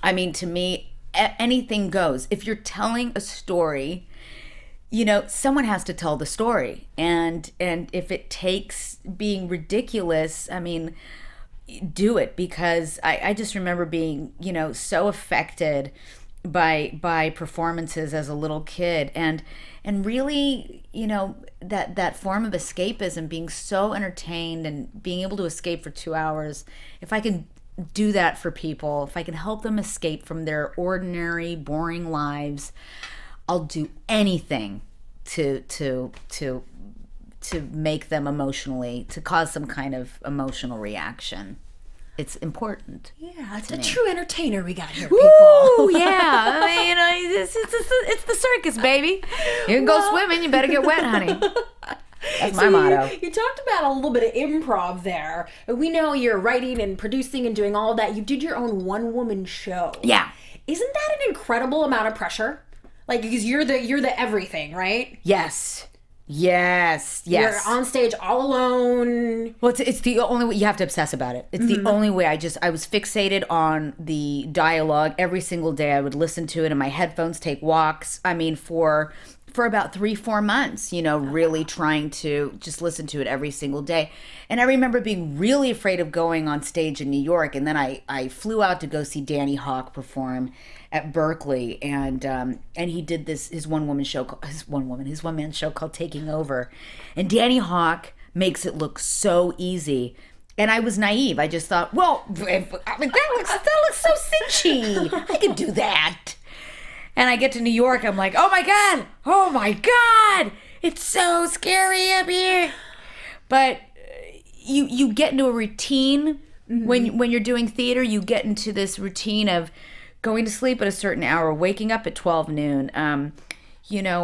Speaker 3: to me, anything goes. If you're telling a story, someone has to tell the story. And if it takes being ridiculous, do it. Because I just remember being, so affected by performances as a little kid, and really, that form of escapism, being so entertained and being able to escape for 2 hours. If I can do that for people, if I can help them escape from their ordinary, boring lives, I'll do anything to make them emotionally, to cause some kind of emotional reaction. It's important.
Speaker 2: Yeah, it's a true entertainer we got here,
Speaker 3: Woo,
Speaker 2: people.
Speaker 3: yeah. I mean, it's the circus, baby. You can go swimming, you better get wet, honey. That's my motto.
Speaker 2: You talked about a little bit of improv there. We know you're writing and producing and doing all of that. You did your own one-woman show.
Speaker 3: Yeah.
Speaker 2: Isn't that an incredible amount of pressure? Like, because you're the everything, right?
Speaker 3: Yes. You're
Speaker 2: on stage all alone.
Speaker 3: Well, it's the only way. You have to obsess about it. It's the only way. I was fixated on the dialogue every single day. I would listen to it in my headphones, take walks. I mean, for about 3-4 months, really trying to just listen to it every single day. And I remember being really afraid of going on stage in New York. And then I flew out to go see Downey perform at Berkeley, and he did his one-man show called Taking Over. And Downey makes it look so easy. And I was naive. I just thought, well, that looks so cinchy. I could do that. And I get to New York, I'm like, oh my God, it's so scary up here. But you get into a routine when you're doing theater. You get into this routine of going to sleep at a certain hour, waking up at 12 noon,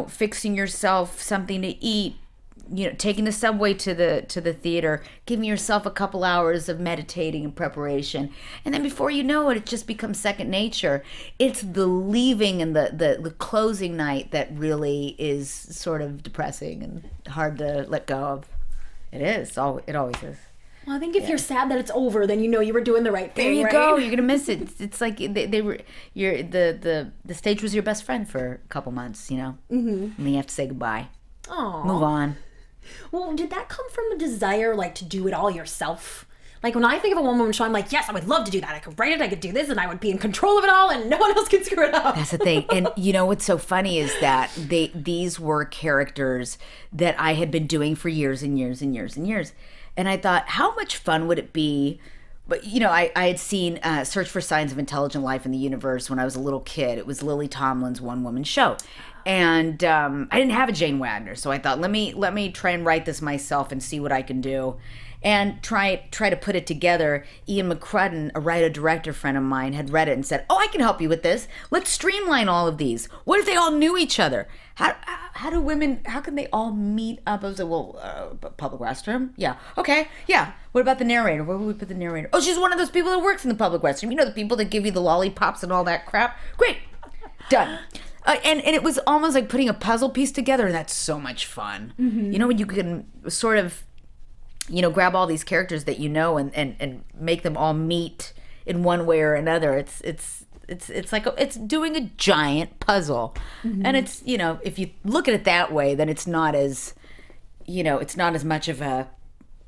Speaker 3: fixing yourself something to eat, taking the subway to the theater, giving yourself a couple hours of meditating and preparation. And then before you know it, it just becomes second nature. It's the leaving and the closing night that really is sort of depressing and hard to let go of. It is. It always is.
Speaker 2: Well, I think if you're sad that it's over, then you were doing the right thing.
Speaker 3: There you
Speaker 2: right?
Speaker 3: go. You're gonna miss it. It's like the stage was your best friend for a couple months, and then you have to say goodbye.
Speaker 2: Aww.
Speaker 3: Move on.
Speaker 2: Well, did that come from a desire, to do it all yourself? Like, when I think of a one-woman show, I'm like, yes, I would love to do that. I could write it, I could do this, and I would be in control of it all, and no one else could screw it up.
Speaker 3: That's the thing. And what's so funny is that these were characters that I had been doing for years and years and years and years. And I thought, how much fun would it be? But, I had seen Search for Signs of Intelligent Life in the Universe when I was a little kid. It was Lily Tomlin's one-woman show. And I didn't have a Jane Wagner, so I thought, let me try and write this myself and see what I can do, and try to put it together. Ian McCrudden, a writer-director friend of mine, had read it and said, "Oh, I can help you with this. Let's streamline all of these. What if they all knew each other? How do women? How can they all meet up?" I was like, "Well, public restroom, yeah, okay, yeah. What about the narrator? Where would we put the narrator? Oh, she's one of those people that works in the public restroom. The people that give you the lollipops and all that crap. Great, done." And it was almost like putting a puzzle piece together, and that's so much fun. When you can sort of, grab all these characters that and make them all meet in one way or another. It's like it's doing a giant puzzle, and it's if you look at it that way, then it's not as it's not as much of a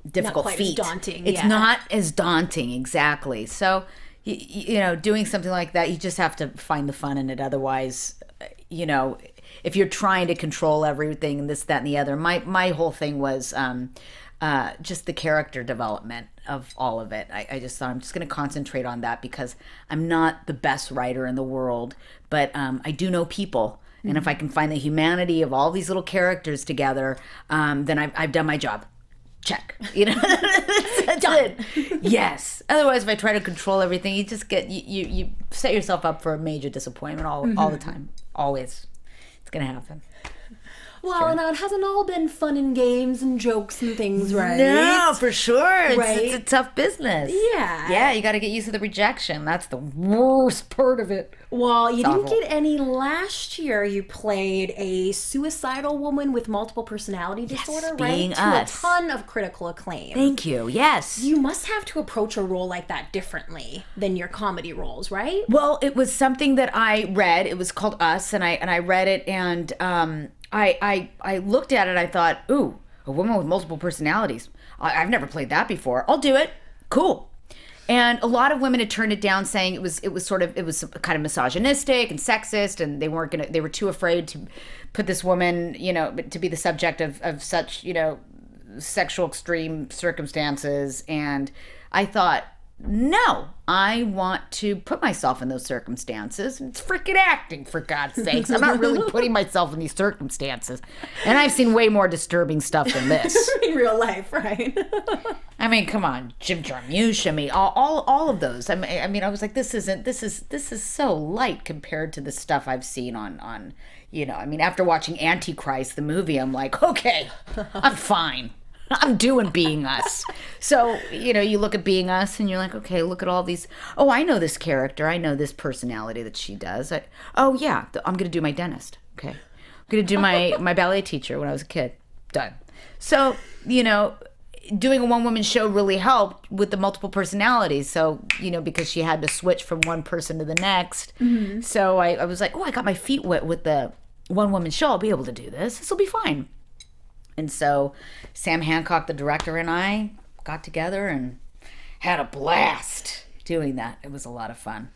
Speaker 3: difficult feat.
Speaker 2: As daunting.
Speaker 3: It's not as daunting, exactly. So doing something like that, you just have to find the fun in it. Otherwise, if you're trying to control everything and this, that, and the other, my whole thing was just the character development of all of it. I just thought I'm just going to concentrate on that because I'm not the best writer in the world, but I do know people. And if I can find the humanity of all these little characters together, then I've done my job. Check. That's
Speaker 2: Done.
Speaker 3: it. Yes. Otherwise, if I try to control everything, you just get you set yourself up for a major disappointment all the time. Always. It's gonna happen.
Speaker 2: Well, and it hasn't all been fun and games and jokes and things, right?
Speaker 3: No, for sure.
Speaker 2: Right?
Speaker 3: It's a tough business.
Speaker 2: Yeah.
Speaker 3: Yeah, you got to get used to the rejection. That's the worst part of it.
Speaker 2: Well, you didn't get any last year. You played a suicidal woman with multiple personality disorder,
Speaker 3: being
Speaker 2: right?
Speaker 3: us.
Speaker 2: To a ton of critical acclaim.
Speaker 3: Thank you. Yes.
Speaker 2: You must have to approach a role like that differently than your comedy roles, right?
Speaker 3: Well, it was something that I read. It was called Us, and I read it, and I looked at it. I thought, ooh, a woman with multiple personalities. I've never played that before. I'll do it. Cool. And a lot of women had turned it down, saying it was kind of misogynistic and sexist, and they were too afraid to put this woman, to be the subject of such, sexual extreme circumstances. And I thought, no, I want to put myself in those circumstances. It's freaking acting, for God's sakes. I'm not really putting myself in these circumstances. And I've seen way more disturbing stuff than this.
Speaker 2: In real life, right?
Speaker 3: I mean, come on, Jim Jarmusch. I mean, all of those. I mean, I was like, this is so light compared to the stuff I've seen on. I mean, after watching Antichrist, the movie, I'm like, okay, I'm fine. I'm doing Being Us. So, you look at Being Us and you're like, okay, look at all these. Oh, I know this character. I know this personality that she does. I'm going to do my dentist. Okay. I'm going to do my ballet teacher when I was a kid. Done. So, doing a one-woman show really helped with the multiple personalities. So, because she had to switch from one person to the next. Mm-hmm. So I was like, oh, I got my feet wet with the one-woman show. I'll be able to do this. This will be fine. And so Sam Hancock, the director, and I got together and had a blast doing that. It was a lot of fun.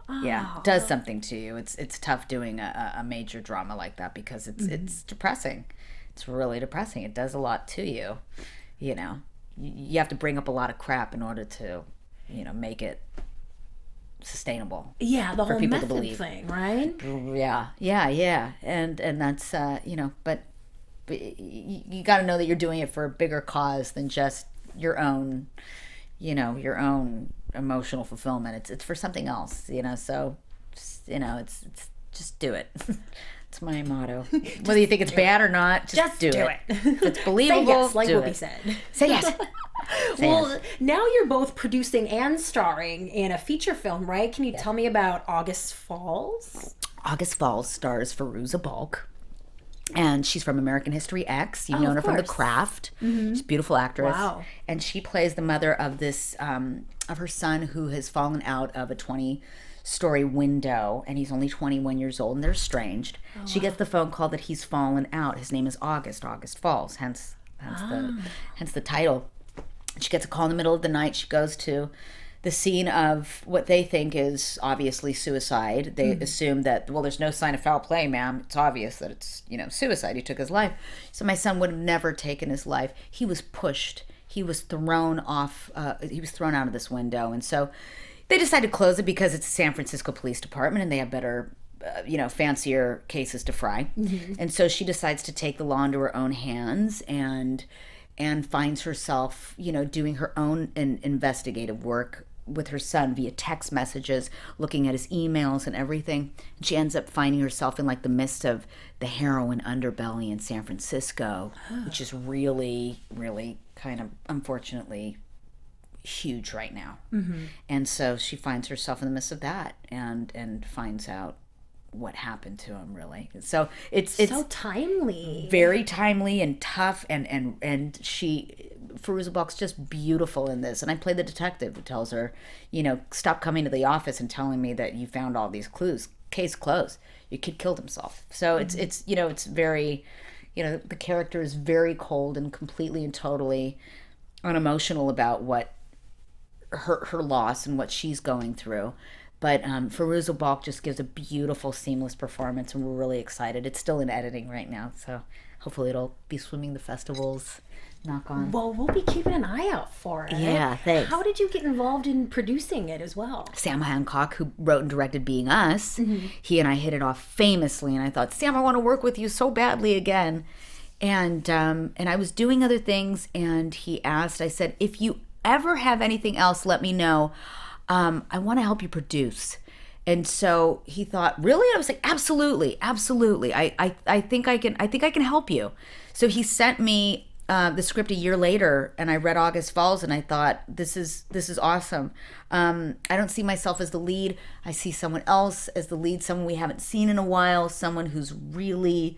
Speaker 3: Oh. Yeah, it does something to you. It's tough doing a major drama like that because it's depressing. It's really depressing. It does a lot to you. You have to bring up a lot of crap in order to, make it sustainable.
Speaker 2: Yeah, the
Speaker 3: for
Speaker 2: whole
Speaker 3: people
Speaker 2: method
Speaker 3: to believe.
Speaker 2: thing, right?
Speaker 3: Yeah. And that's but you got to know that you're doing it for a bigger cause than just your own emotional fulfillment. It's for something else, so it's just do it. It's my motto. Whether you think it's bad or not, just do it. If it's believable,
Speaker 2: say yes, like
Speaker 3: do
Speaker 2: what we
Speaker 3: it.
Speaker 2: said.
Speaker 3: Say yes.
Speaker 2: Well, now you're both producing and starring in a feature film, right? Can you tell me about August Falls?
Speaker 3: August Falls stars Fairuza Balk. And she's from American History X. You've known her from The Craft. Mm-hmm. She's a beautiful actress. Wow. And she plays the mother of this, of her son who has fallen out of a 20-story window. And he's only 21 years old and they're estranged. Oh, she gets the phone call that he's fallen out. His name is August Falls, hence the title. She gets a call in the middle of the night. She goes to the scene of what they think is obviously suicide. They assume that, well, there's no sign of foul play, ma'am. It's obvious that it's, suicide. He took his life. So my son would have never taken his life. He was pushed. He was thrown off. He was thrown out of this window. And so they decided to close it because it's the San Francisco Police Department and they have better, fancier cases to fry. Mm-hmm. And so she decides to take the law into her own hands and finds herself, doing her own investigative work with her son via text messages, looking at his emails and everything. And she ends up finding herself in like the midst of the heroin underbelly in San Francisco, which is really, really kind of unfortunately huge right now. Mm-hmm. And so she finds herself in the midst of that and finds out what happened to him, really. So it's
Speaker 2: so timely,
Speaker 3: very timely and tough, and Fairuza Balk's just beautiful in this. And I play the detective who tells her, stop coming to the office and telling me that you found all these clues. Case closed. Your kid killed himself. So it's it's very, the character is very cold and completely and totally unemotional about what her loss and what she's going through. But Fairuza Balk just gives a beautiful, seamless performance, and we're really excited. It's still in editing right now, so hopefully it'll be swimming the festivals. Knock on.
Speaker 2: Well, we'll be keeping an eye out for it.
Speaker 3: Yeah, thanks.
Speaker 2: How did you get involved in producing it as well?
Speaker 3: Sam Hancock, who wrote and directed Being Us, he and I hit it off famously, and I thought, Sam, I want to work with you so badly again. And I was doing other things, and he asked, I said, if you ever have anything else, let me know. I want to help you produce. And so he thought, really? I was like, absolutely. I think I can help you. So he sent me the script a year later, and I read August Falls, and I thought, this is awesome. I don't see myself as the lead. I see someone else as the lead, someone we haven't seen in a while, someone who's really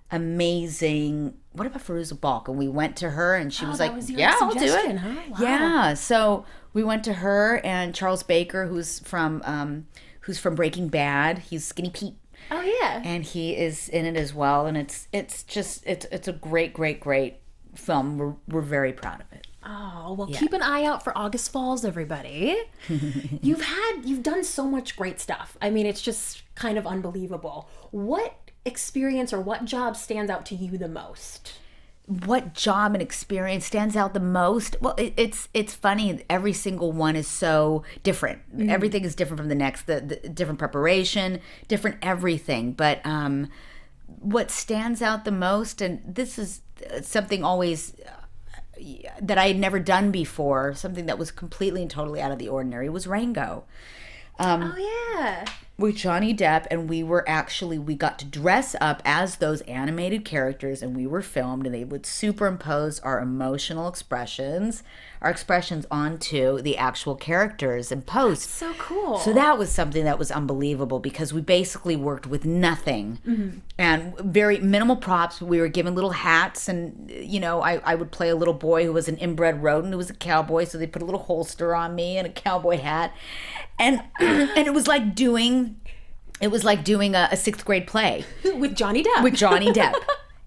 Speaker 3: amazing. What about Fairuza Balk? And we went to her, and she was like, yeah, I'll do it.
Speaker 2: Huh? Wow.
Speaker 3: Yeah. So we went to her and Charles Baker, who's from Breaking Bad. He's Skinny Pete.
Speaker 2: Oh yeah.
Speaker 3: And he is in it as well. And it's a great film. We're very proud of it.
Speaker 2: Oh, well, keep an eye out for August Falls, everybody. You've done so much great stuff. I mean, it's just kind of unbelievable. What experience or what job stands out to you the most?
Speaker 3: What job and experience stands out the most? Well, it's funny. Every single one is so different. Everything is different from the next. The different preparation, different everything. But what stands out the most, and this is something always that I had never done before, something that was completely and totally out of the ordinary, was Rango.
Speaker 2: Oh, yeah.
Speaker 3: With Johnny Depp, and we got to dress up as those animated characters, and we were filmed, and they would superimpose our emotional expressions onto the actual characters in post.
Speaker 2: That's so cool.
Speaker 3: So that was something that was unbelievable, because we basically worked with nothing and very minimal props. We were given little hats, and I would play a little boy who was an inbred rodent who was a cowboy, so they put a little holster on me and a cowboy hat, and and it was like doing a sixth grade play
Speaker 2: with Johnny Depp.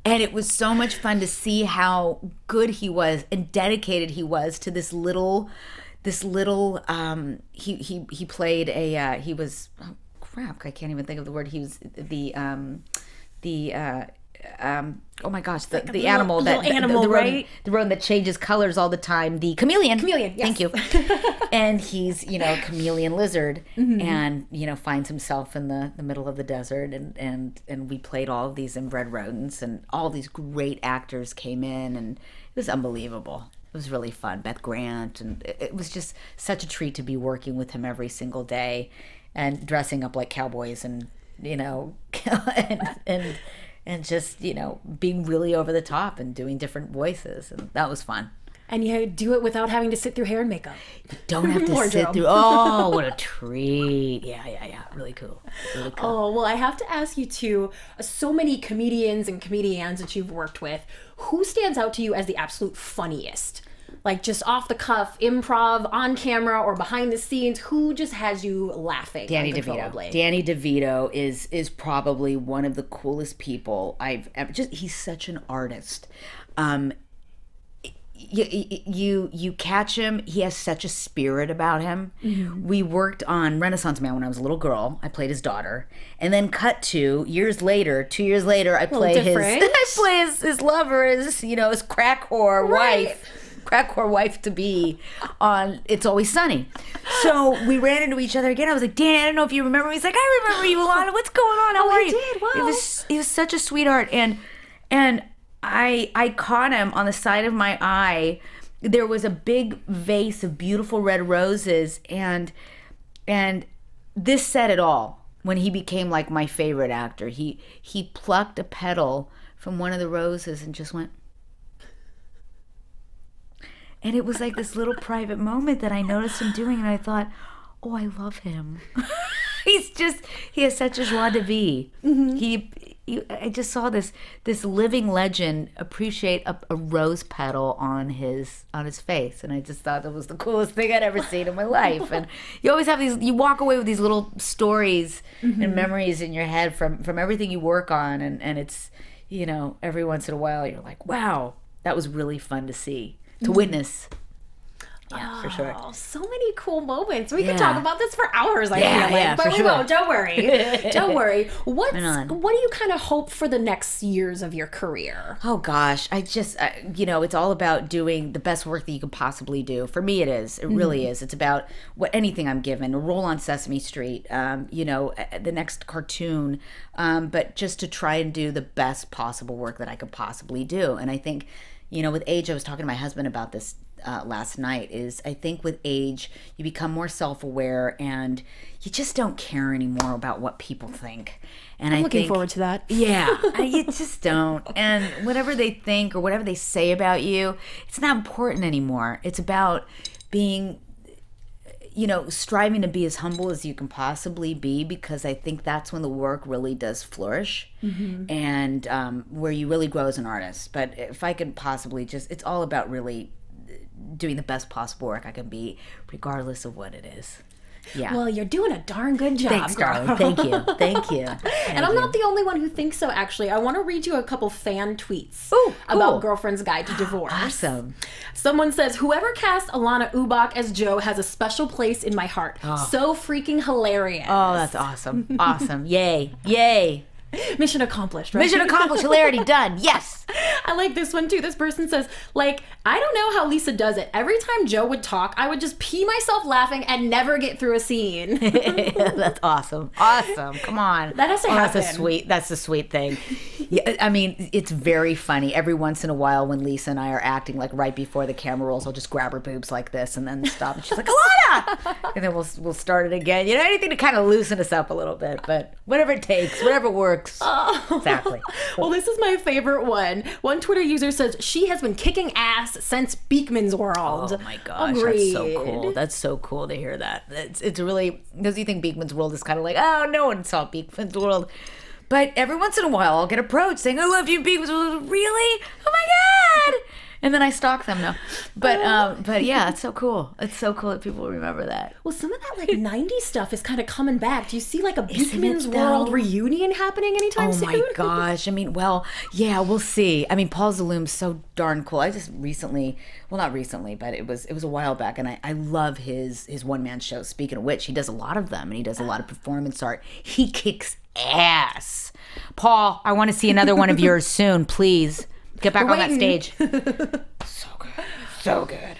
Speaker 2: And it was so much fun to see how good he was and dedicated he was to this little he played he was, oh crap, I can't even think of the word. He was oh my gosh, the animal that the right?
Speaker 3: the rodent that changes colors all the time, the chameleon.
Speaker 2: Yes.
Speaker 3: Thank you. And he's a chameleon lizard, and finds himself in the middle of the desert, and we played all of these inbred rodents, and all these great actors came in, and it was unbelievable. It was really fun. Beth Grant, and it was just such a treat to be working with him every single day, and dressing up like cowboys, and and just, being really over the top and doing different voices. And that was fun.
Speaker 2: And you do it without having to sit through hair and makeup.
Speaker 3: You don't have to sit through. Oh, what a treat. Yeah. Really cool.
Speaker 2: Oh, well, I have to ask you too, so many comedians and comedians that you've worked with, who stands out to you as the absolute funniest? Like, just off the cuff, improv, on camera, or behind the scenes, who just has you laughing
Speaker 3: Danny
Speaker 2: uncontrollably?
Speaker 3: DeVito. Danny DeVito is probably one of the coolest people I've ever. He's such an artist. You catch him. He has such a spirit about him. We worked on Renaissance Man when I was a little girl. I played his daughter, and then cut to 2 years later, I play his lover, his crack whore wife to be on It's Always Sunny. So we ran into each other again. I was like, Dan, I don't know if you remember me. He's like, I remember you, Alanna. What's going on? How are you?
Speaker 2: Did. Wow.
Speaker 3: He was such a sweetheart, and I caught him on the side of my eye. There was a big vase of beautiful red roses, and this said it all. When he became like my favorite actor, he plucked a petal from one of the roses and just went. And it was like this little private moment that I noticed him doing, and I thought, oh, I love him. He has such a joie de vivre. I just saw this living legend appreciate a rose petal on his face, and I just thought that was the coolest thing I'd ever seen in my life. And you always have you walk away with these little stories and memories in your head from everything you work on, and it's, every once in a while you're like, wow, that was really fun to see. To witness. Yeah, for sure.
Speaker 2: Oh, so many cool moments. We could talk about this for hours, I feel like.
Speaker 3: Yeah,
Speaker 2: but
Speaker 3: we
Speaker 2: won't. Don't worry. Don't worry. What do you kind of hope for the next years of your career?
Speaker 3: Oh, gosh. I just, it's all about doing the best work that you can possibly do. For me, it is. It really is. It's about anything I'm given. A role on Sesame Street, the next cartoon, but just to try and do the best possible work that I could possibly do. And I think, with age, I was talking to my husband about this last night, is I think with age, you become more self-aware, and you just don't care anymore about what people think. And
Speaker 2: I'm looking forward to that.
Speaker 3: Yeah, you just don't. And whatever they think or whatever they say about you, it's not important anymore. It's about being, striving to be as humble as you can possibly be, because I think that's when the work really does flourish, and where you really grow as an artist. But if I could possibly it's all about really doing the best possible work I can be, regardless of what it is. Yeah.
Speaker 2: Well, you're doing a darn good job.
Speaker 3: Thanks,
Speaker 2: girl.
Speaker 3: darling. Thank you. Thank you.
Speaker 2: And I'm not the only one who thinks so, actually. I want to read you a couple fan tweets
Speaker 3: Ooh, cool.
Speaker 2: about Girlfriend's Guide to Divorce.
Speaker 3: Awesome.
Speaker 2: Someone says, whoever cast Alanna Ubach as Jo has a special place in my heart. So freaking hilarious.
Speaker 3: Oh, that's awesome. Awesome. Yay. Yay.
Speaker 2: Mission accomplished, right?
Speaker 3: Mission accomplished. Hilarity done. Yes.
Speaker 2: I like this one too. This person says, like, I don't know how Lisa does it. Every time Jo would talk, I would just pee myself laughing and never get through a scene.
Speaker 3: That's awesome. Awesome. Come on.
Speaker 2: That has to happen.
Speaker 3: That's a sweet thing. Yeah, I mean, it's very funny. Every once in a while when Lisa and I are acting, like right before the camera rolls, I'll just grab her boobs like this and then stop. And she's like, Alanna! And then we'll start it again. You know, anything to kind of loosen us up a little bit. But whatever it takes, whatever works.
Speaker 2: Oh.
Speaker 3: Exactly.
Speaker 2: Well, this is my favorite one. One Twitter user says, she has been kicking ass since Beekman's World.
Speaker 3: Oh my gosh,
Speaker 2: Agreed.
Speaker 3: That's so cool. That's so cool to hear that. It's really, because you think Beekman's World is kind of like, oh, no one saw Beekman's World. But every once in a while, I'll get approached saying, I loved you in Beekman's World. Really? Oh my God. And then I stalk them now. But yeah, it's so cool. It's so cool that people remember that.
Speaker 2: Well, some of that like 90s stuff is kind of coming back. Do you see like a
Speaker 3: Isn't
Speaker 2: Beekman's
Speaker 3: it,
Speaker 2: World
Speaker 3: though?
Speaker 2: reunion happening anytime soon?
Speaker 3: Oh my gosh. I mean, well, yeah, we'll see. I mean, Paul Zaloom's so darn cool. I just recently, well, not recently, but it was a while back, and I love his one-man show. Speaking of which, he does a lot of them, and he does a lot of performance art. He kicks ass. Paul, I want to see another one of yours soon, please. Get back on that stage. So good. So good.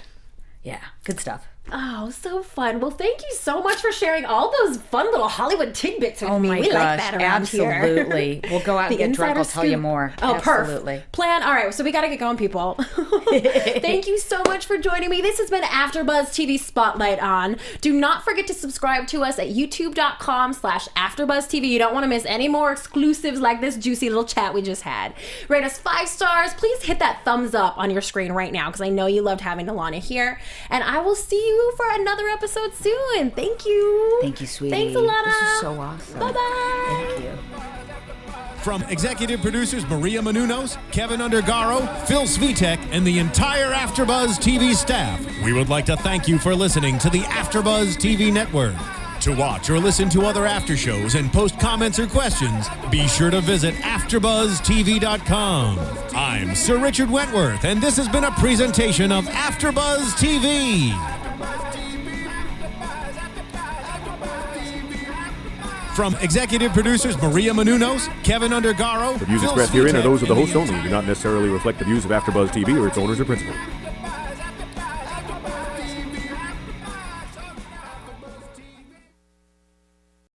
Speaker 3: Yeah, good stuff.
Speaker 2: Oh, so fun. Well, thank you so much for sharing all those fun little Hollywood tidbits with me.
Speaker 3: Oh my
Speaker 2: We
Speaker 3: gosh,
Speaker 2: like that around here.
Speaker 3: absolutely. We'll go out and get drunk. I'll tell you more.
Speaker 2: Oh,
Speaker 3: absolutely.
Speaker 2: perfect. Plan. All right, so we got to get going, people. Thank you so much for joining me. This has been AfterBuzz TV Spotlight On. Do not forget to subscribe to us at youtube.com/AfterBuzzTV. You don't want to miss any more exclusives like this juicy little chat we just had. Rate us 5 stars. Please hit that thumbs up on your screen right now because I know you loved having Alanna here. And I will see you for another episode soon. Thank you.
Speaker 3: Thank you, sweetie.
Speaker 2: Thanks, Alanna.
Speaker 3: This is so awesome.
Speaker 2: Bye-bye.
Speaker 3: Thank you.
Speaker 1: From executive producers Maria Menounos, Kevin Undergaro, Phil Svitek, and the entire AfterBuzz TV staff, we would like to thank you for listening to the AfterBuzz TV network. To watch or listen to other after shows and post comments or questions, be sure to visit AfterBuzzTV.com. I'm Sir Richard Wentworth, and this has been a presentation of AfterBuzz TV. From executive producers Maria Menounos, Kevin Undergaro,
Speaker 4: The views
Speaker 1: Phil
Speaker 4: expressed herein are
Speaker 1: Svitek,
Speaker 4: those of the
Speaker 1: and
Speaker 4: host only and do not necessarily reflect the views of AfterBuzz TV or its owners or principals.